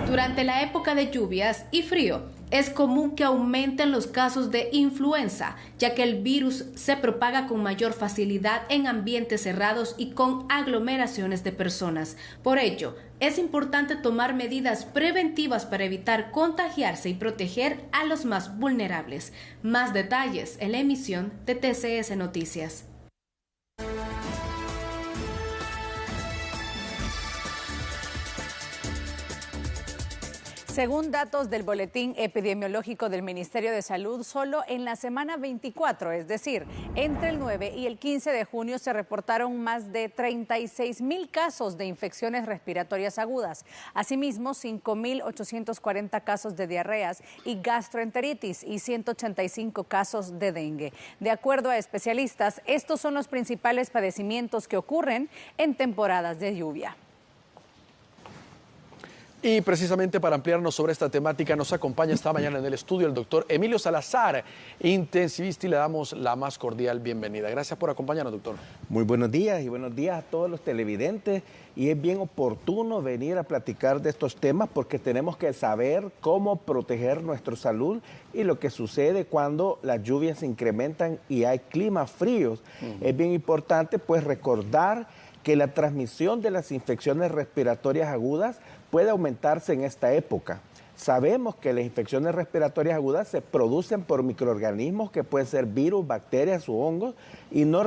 Durante la época de lluvias y frío, es común que aumenten los casos de influenza, ya que el virus se propaga con mayor facilidad en ambientes cerrados y con aglomeraciones de personas. Por ello, es importante tomar medidas preventivas para evitar contagiarse y proteger a los más vulnerables. Más detalles en la emisión de TCS Noticias. Según datos del Boletín Epidemiológico del Ministerio de Salud, solo en la semana 24, es decir, entre el 9 y el 15 de junio, se reportaron más de 36,000 casos de infecciones respiratorias agudas. Asimismo, 5,840 casos de diarreas y gastroenteritis y 185 casos de dengue. De acuerdo a especialistas, estos son los principales padecimientos que ocurren en temporadas de lluvia. Y precisamente para ampliarnos sobre esta temática nos acompaña esta mañana en el estudio el doctor Emilio Salazar, intensivista, y le damos la más cordial bienvenida. Gracias por acompañarnos, doctor. Muy buenos días y buenos días a todos los televidentes. Y es bien oportuno venir a platicar de estos temas porque tenemos que saber cómo proteger nuestra salud y lo que sucede cuando las lluvias se incrementan y hay climas fríos. Es bien importante pues recordar que la transmisión de las infecciones respiratorias agudas puede aumentarse en esta época. Sabemos que las infecciones respiratorias agudas se producen por microorganismos que pueden ser virus, bacterias u hongos y no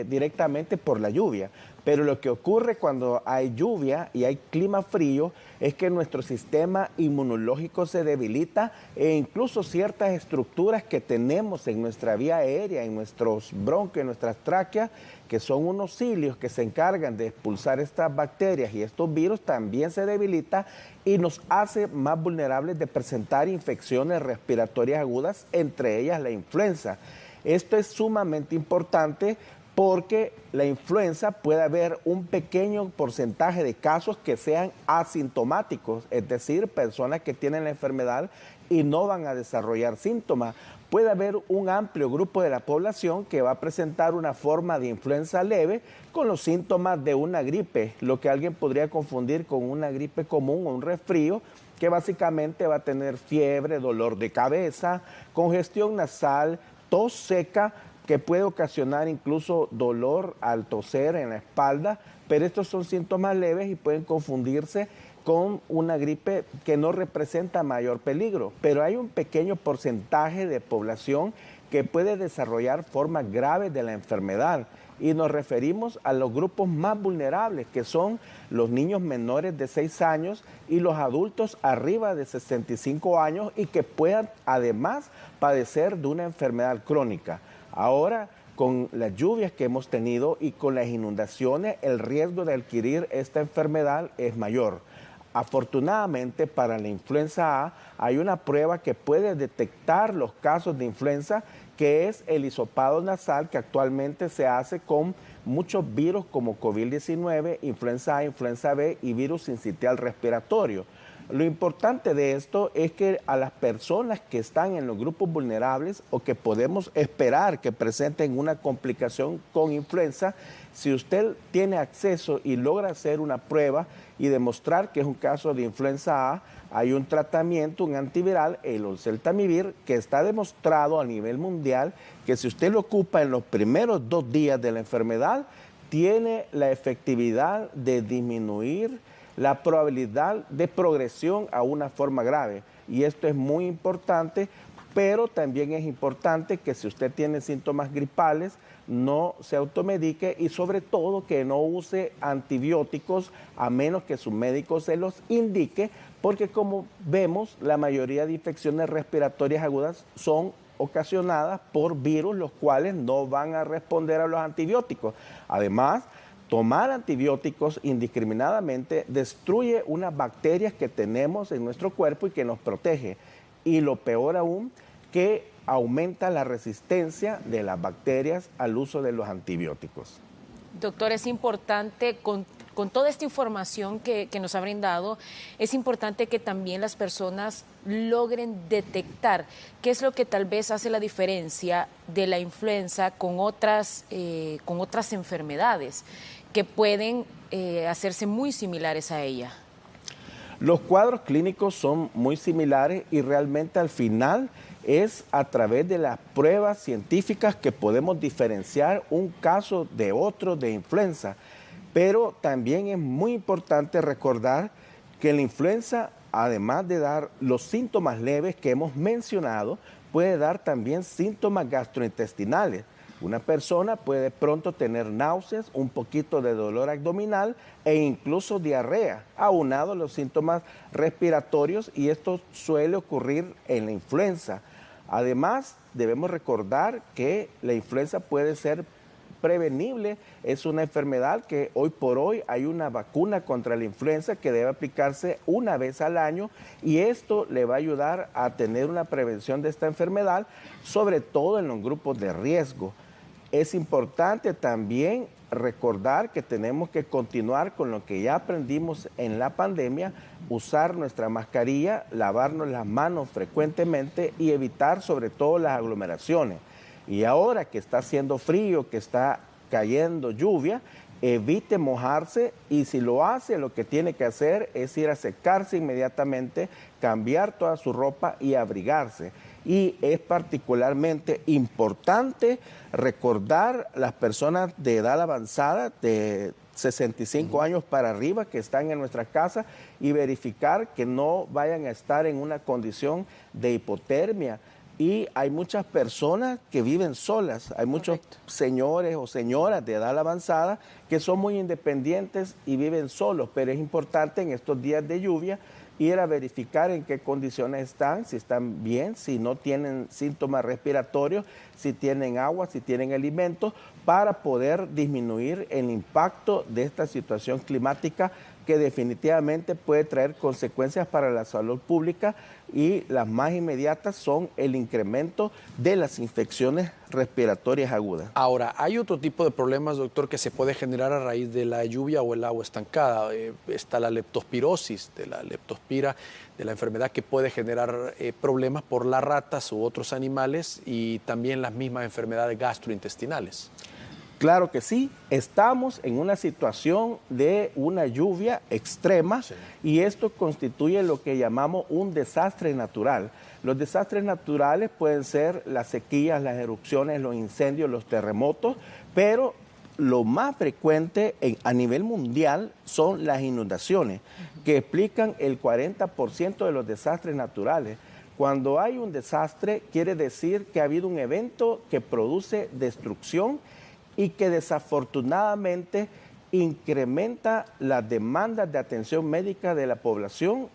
directamente por la lluvia. Pero lo que ocurre cuando hay lluvia y hay clima frío es que nuestro sistema inmunológico se debilita e incluso ciertas estructuras que tenemos en nuestra vía aérea, en nuestros bronquios, en nuestras tráqueas, que son unos cilios que se encargan de expulsar estas bacterias y estos virus, también se debilita y nos hace más vulnerables de presentar infecciones respiratorias agudas, entre ellas la influenza. Esto es sumamente importante porque la influenza puede haber un pequeño porcentaje de casos que sean asintomáticos, es decir, personas que tienen la enfermedad y no van a desarrollar síntomas. Puede haber un amplio grupo de la población que va a presentar una forma de influenza leve con los síntomas de una gripe, lo que alguien podría confundir con una gripe común o un resfrío, que básicamente va a tener fiebre, dolor de cabeza, congestión nasal, tos seca, que puede ocasionar incluso dolor al toser en la espalda, pero estos son síntomas leves y pueden confundirse con una gripe que no representa mayor peligro. Pero hay un pequeño porcentaje de población que puede desarrollar formas graves de la enfermedad y nos referimos a los grupos más vulnerables, que son los niños menores de 6 años y los adultos arriba de 65 años y que puedan además padecer de una enfermedad crónica. Ahora, con las lluvias que hemos tenido y con las inundaciones, el riesgo de adquirir esta enfermedad es mayor. Afortunadamente, para la influenza A hay una prueba que puede detectar los casos de influenza, que es el hisopado nasal, que actualmente se hace con muchos virus como COVID-19, influenza A, influenza B y virus sincitial respiratorio. Lo importante de esto es que a las personas que están en los grupos vulnerables o que podemos esperar que presenten una complicación con influenza, si usted tiene acceso y logra hacer una prueba y demostrar que es un caso de influenza A, hay un tratamiento, un antiviral, el oseltamivir, que está demostrado a nivel mundial que si usted lo ocupa en los primeros 2 días de la enfermedad, tiene la efectividad de disminuir la probabilidad de progresión a una forma grave. Y esto es muy importante, pero también es importante que si usted tiene síntomas gripales, no se automedique y sobre todo que no use antibióticos a menos que su médico se los indique, porque como vemos, la mayoría de infecciones respiratorias agudas son ocasionadas por virus, los cuales no van a responder a los antibióticos. Además, tomar antibióticos indiscriminadamente destruye unas bacterias que tenemos en nuestro cuerpo y que nos protege. Y lo peor aún, que aumenta la resistencia de las bacterias al uso de los antibióticos. Doctor, es importante, con toda esta información que nos ha brindado, es importante que también las personas logren detectar qué es lo que tal vez hace la diferencia de la influenza con otras enfermedades que pueden hacerse muy similares a ella. Los cuadros clínicos son muy similares y realmente al final es a través de las pruebas científicas que podemos diferenciar un caso de otro de influenza. Pero también es muy importante recordar que la influenza, además de dar los síntomas leves que hemos mencionado, puede dar también síntomas gastrointestinales. Una persona puede pronto tener náuseas, un poquito de dolor abdominal e incluso diarrea, aunado a los síntomas respiratorios, y esto suele ocurrir en la influenza. Además, debemos recordar que la influenza puede ser prevenible, es una enfermedad que hoy por hoy hay una vacuna contra la influenza que debe aplicarse una vez al año, y esto le va a ayudar a tener una prevención de esta enfermedad, sobre todo en los grupos de riesgo. Es importante también recordar que tenemos que continuar con lo que ya aprendimos en la pandemia, usar nuestra mascarilla, lavarnos las manos frecuentemente y evitar sobre todo las aglomeraciones. Y ahora que está haciendo frío, que está cayendo lluvia, evite mojarse, y si lo hace, lo que tiene que hacer es ir a secarse inmediatamente, cambiar toda su ropa y abrigarse. Y es particularmente importante recordar las personas de edad avanzada, de 65 años para arriba, que están en nuestra casa, y verificar que no vayan a estar en una condición de hipotermia. Y hay muchas personas que viven solas, hay muchos señores o señoras de edad avanzada que son muy independientes y viven solos, pero es importante en estos días de lluvia ir a verificar en qué condiciones están, si están bien, si no tienen síntomas respiratorios, si tienen agua, si tienen alimentos, para poder disminuir el impacto de esta situación climática que definitivamente puede traer consecuencias para la salud pública, y las más inmediatas son el incremento de las infecciones respiratorias agudas. Ahora, ¿hay otro tipo de problemas, doctor, que se puede generar a raíz de la lluvia o el agua estancada? Está la leptospirosis, de la leptospira, de la enfermedad que puede generar problemas por las ratas u otros animales, y también las mismas enfermedades gastrointestinales. Claro que sí, estamos en una situación de una lluvia extrema, sí, y esto constituye lo que llamamos un desastre natural. Los desastres naturales pueden ser las sequías, las erupciones, los incendios, los terremotos, pero lo más frecuente a nivel mundial son las inundaciones, que explican el 40% de los desastres naturales. Cuando hay un desastre, quiere decir que ha habido un evento que produce destrucción y que desafortunadamente incrementa las demandas de atención médica de la población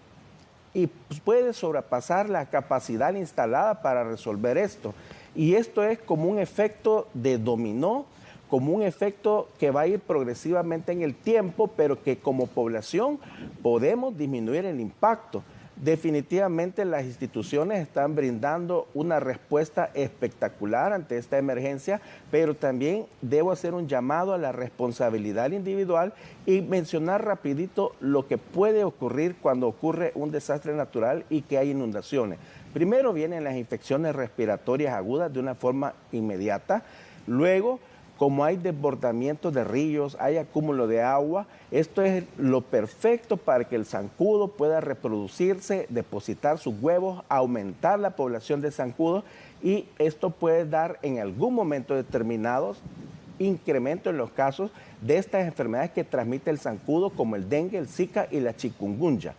y puede sobrepasar la capacidad instalada para resolver esto. Y esto es como un efecto de dominó, como un efecto que va a ir progresivamente en el tiempo, pero que como población podemos disminuir el impacto. Definitivamente las instituciones están brindando una respuesta espectacular ante esta emergencia, pero también debo hacer un llamado a la responsabilidad individual y mencionar rapidito lo que puede ocurrir cuando ocurre un desastre natural y que hay inundaciones. Primero vienen las infecciones respiratorias agudas de una forma inmediata, luego, como hay desbordamiento de ríos, hay acúmulo de agua, esto es lo perfecto para que el zancudo pueda reproducirse, depositar sus huevos, aumentar la población de zancudos, y esto puede dar en algún momento determinado incremento en los casos de estas enfermedades que transmite el zancudo, como el dengue, el zika y la chikungunya.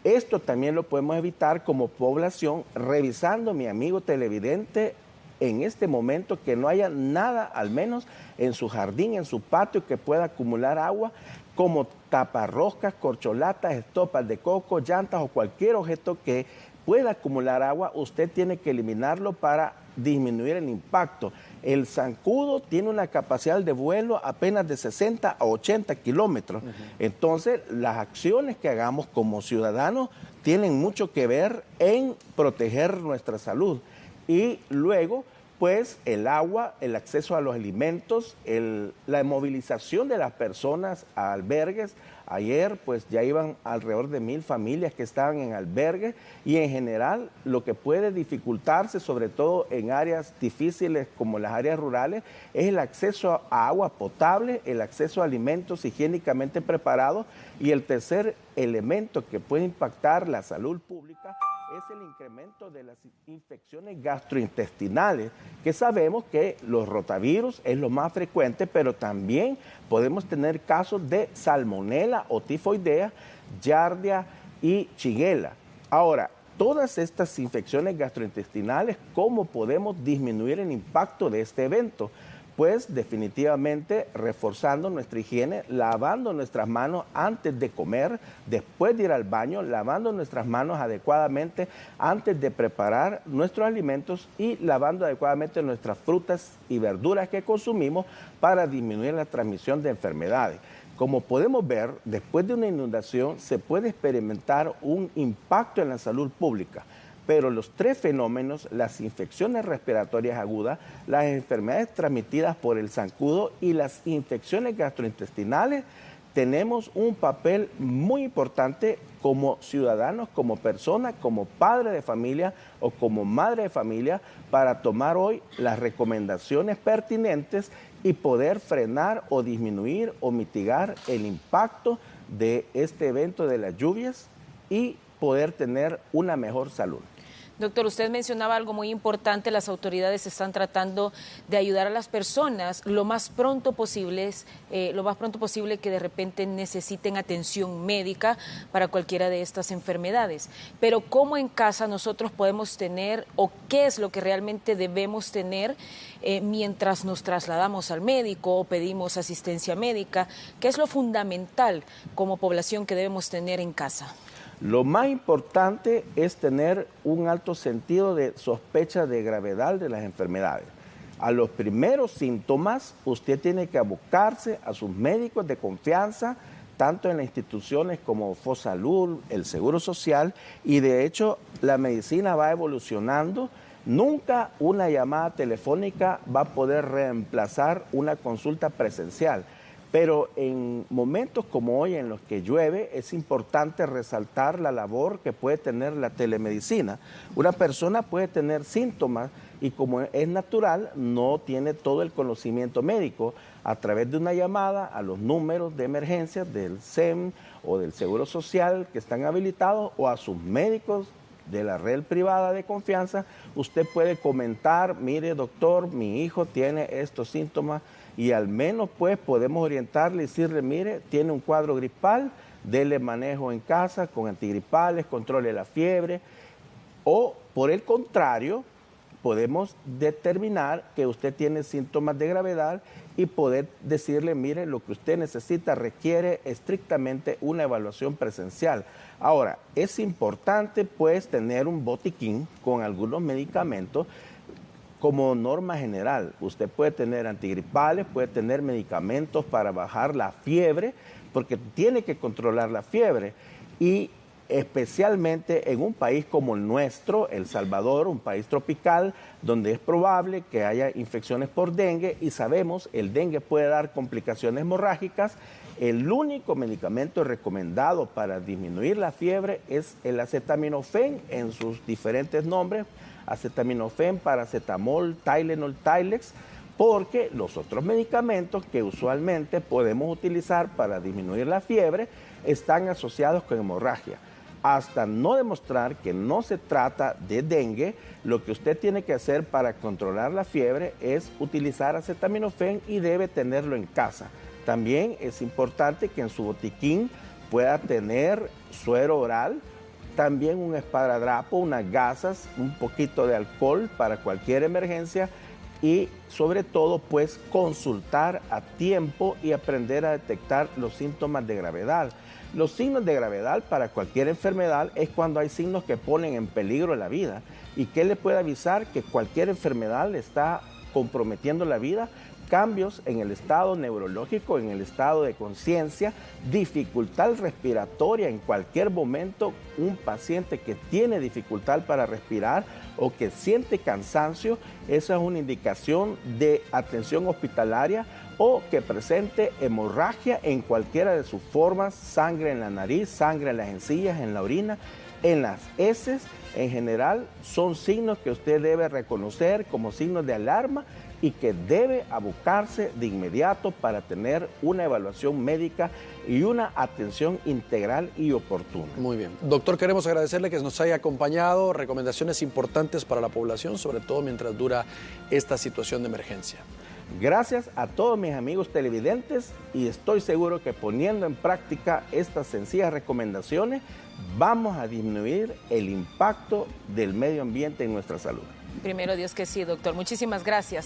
Esto también lo podemos evitar como población revisando, mi amigo televidente, en este momento que no haya nada, al menos en su jardín, en su patio, que pueda acumular agua, como taparroscas, corcholatas, estopas de coco, llantas o cualquier objeto que pueda acumular agua. Usted tiene que eliminarlo para disminuir el impacto. El zancudo tiene una capacidad de vuelo apenas de 60 a 80 kilómetros. Entonces, las acciones que hagamos como ciudadanos tienen mucho que ver en proteger nuestra salud. Y luego, pues, el agua, el acceso a los alimentos, la movilización de las personas a albergues, Ayer pues ya iban alrededor de 1000 familias que estaban en albergue y en general lo que puede dificultarse, sobre todo en áreas difíciles como las áreas rurales, es el acceso a agua potable, el acceso a alimentos higiénicamente preparados y el tercer elemento que puede impactar la salud pública es el incremento de las infecciones gastrointestinales, que sabemos que los rotavirus es lo más frecuente, pero también podemos tener casos de salmonela o tifoidea, giardia y shigella. Ahora, todas estas infecciones gastrointestinales, ¿cómo podemos disminuir el impacto de este evento? Pues definitivamente reforzando nuestra higiene, lavando nuestras manos antes de comer, después de ir al baño, lavando nuestras manos adecuadamente antes de preparar nuestros alimentos y lavando adecuadamente nuestras frutas y verduras que consumimos para disminuir la transmisión de enfermedades. Como podemos ver, después de una inundación se puede experimentar un impacto en la salud pública. Pero los tres fenómenos, las infecciones respiratorias agudas, las enfermedades transmitidas por el zancudo y las infecciones gastrointestinales, tenemos un papel muy importante como ciudadanos, como personas, como padre de familia o como madre de familia para tomar hoy las recomendaciones pertinentes y poder frenar o disminuir o mitigar el impacto de este evento de las lluvias y poder tener una mejor salud. Doctor, usted mencionaba algo muy importante, las autoridades están tratando de ayudar a las personas lo más pronto posible que de repente necesiten atención médica para cualquiera de estas enfermedades. Pero ¿cómo en casa nosotros podemos tener o qué es lo que realmente debemos tener mientras nos trasladamos al médico o pedimos asistencia médica? ¿Qué es lo fundamental como población que debemos tener en casa? Lo más importante es tener un alto sentido de sospecha de gravedad de las enfermedades. A los primeros síntomas, usted tiene que abocarse a sus médicos de confianza, tanto en las instituciones como FOSalud, el Seguro Social, y de hecho la medicina va evolucionando. Nunca una llamada telefónica va a poder reemplazar una consulta presencial. Pero en momentos como hoy en los que llueve es importante resaltar la labor que puede tener la telemedicina. Una persona puede tener síntomas y como es natural no tiene todo el conocimiento médico. A través de una llamada a los números de emergencia del SEM o del Seguro Social que están habilitados o a sus médicos de la red privada de confianza, usted puede comentar, mire doctor, mi hijo tiene estos síntomas, y al menos pues podemos orientarle y decirle, mire, tiene un cuadro gripal, dele manejo en casa con antigripales, controle la fiebre, o por el contrario, podemos determinar que usted tiene síntomas de gravedad y poder decirle, mire, lo que usted necesita requiere estrictamente una evaluación presencial. Ahora, es importante pues tener un botiquín con algunos medicamentos. Como norma general, usted puede tener antigripales, puede tener medicamentos para bajar la fiebre, porque tiene que controlar la fiebre. Y especialmente en un país como el nuestro, El Salvador, un país tropical, donde es probable que haya infecciones por dengue y sabemos el dengue puede dar complicaciones hemorrágicas. El único medicamento recomendado para disminuir la fiebre es el acetaminofén en sus diferentes nombres, acetaminofén, paracetamol, Tylenol, Tylex, porque los otros medicamentos que usualmente podemos utilizar para disminuir la fiebre están asociados con hemorragia. Hasta no demostrar que no se trata de dengue, lo que usted tiene que hacer para controlar la fiebre es utilizar acetaminofén y debe tenerlo en casa. También es importante que en su botiquín pueda tener suero oral, también un esparadrapo, unas gasas, un poquito de alcohol para cualquier emergencia y sobre todo pues consultar a tiempo y aprender a detectar los síntomas de gravedad. Los signos de gravedad para cualquier enfermedad es cuando hay signos que ponen en peligro la vida y que le puede avisar que cualquier enfermedad le está comprometiendo la vida. Cambios en el estado neurológico, en el estado de conciencia, dificultad respiratoria en cualquier momento, un paciente que tiene dificultad para respirar o que siente cansancio, esa es una indicación de atención hospitalaria o que presente hemorragia en cualquiera de sus formas, sangre en la nariz, sangre en las encías, en la orina, en las heces. En general son signos que usted debe reconocer como signos de alarma y que debe abocarse de inmediato para tener una evaluación médica y una atención integral y oportuna. Muy bien. Doctor, queremos agradecerle que nos haya acompañado. Recomendaciones importantes para la población, sobre todo mientras dura esta situación de emergencia. Gracias a todos mis amigos televidentes y estoy seguro que poniendo en práctica estas sencillas recomendaciones vamos a disminuir el impacto del medio ambiente en nuestra salud. Primero Dios que sí, doctor. Muchísimas gracias.